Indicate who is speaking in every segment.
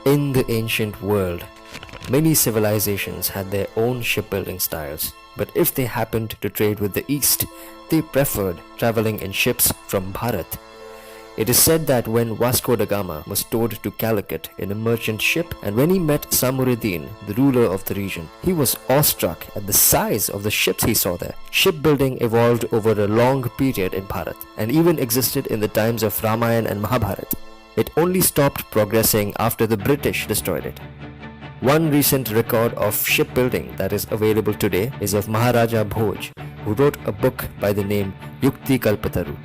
Speaker 1: In the ancient world, many civilizations had their own shipbuilding styles, but if they happened to trade with the East, they preferred traveling in ships from Bharat. It is said that when Vasco da Gama was towed to Calicut in a merchant ship, and when he met Samuruddin, the ruler of the region, he was awestruck at the size of the ships he saw there. Shipbuilding evolved over a long period in Bharat and even existed in the times of Ramayana and Mahabharata. It only stopped progressing after the British destroyed it. One recent record of shipbuilding that is available today is of Maharaja Bhoj, who wrote a book by the name Yukti Kalpataru.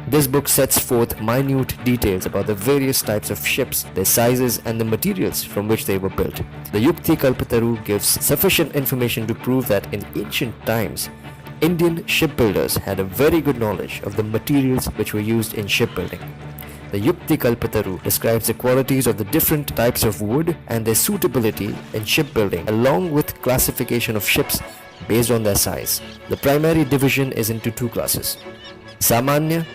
Speaker 1: This book sets forth minute details about the various types of ships, their sizes and the materials from which they were built. The Yukti Kalpataru gives sufficient information to prove that in ancient times, Indian shipbuilders had a very good knowledge of the materials which were used in shipbuilding. The Yukti Kalpataru describes the qualities of the different types of wood and their suitability in shipbuilding, along with classification of ships based on their size. The primary division is into two classes: Samanya,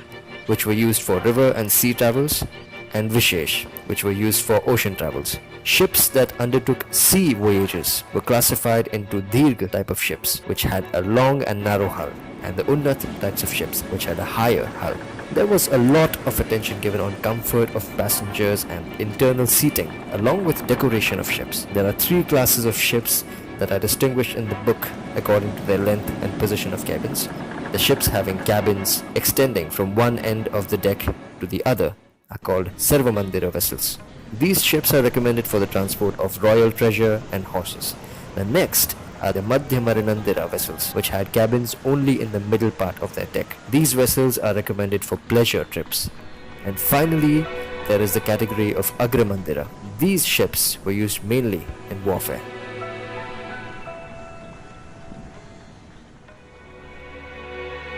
Speaker 1: which were used for river and sea travels, and Vishesh, which were used for ocean travels. Ships that undertook sea voyages were classified into Dirgha type of ships, which had a long and narrow hull, and the Unnat types of ships, which had a higher hull. There was a lot of attention given on comfort of passengers and internal seating, along with decoration of ships. There are three classes of ships that are distinguished in the book according to their length and position of cabins. The ships having cabins extending from one end of the deck to the other are called Sarvamandira vessels. These ships are recommended for the transport of royal treasure and horses. The next are the Madhyamarinandira vessels, which had cabins only in the middle part of their deck. These vessels are recommended for pleasure trips. And finally, there is the category of Agramandira. These ships were used mainly in warfare.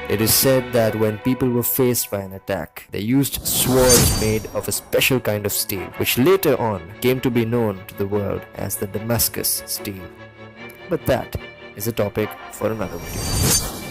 Speaker 1: It is said that when people were faced by an attack, they used swords made of a special kind of steel, which later on came to be known to the world as the Damascus steel. But that is a topic for another video.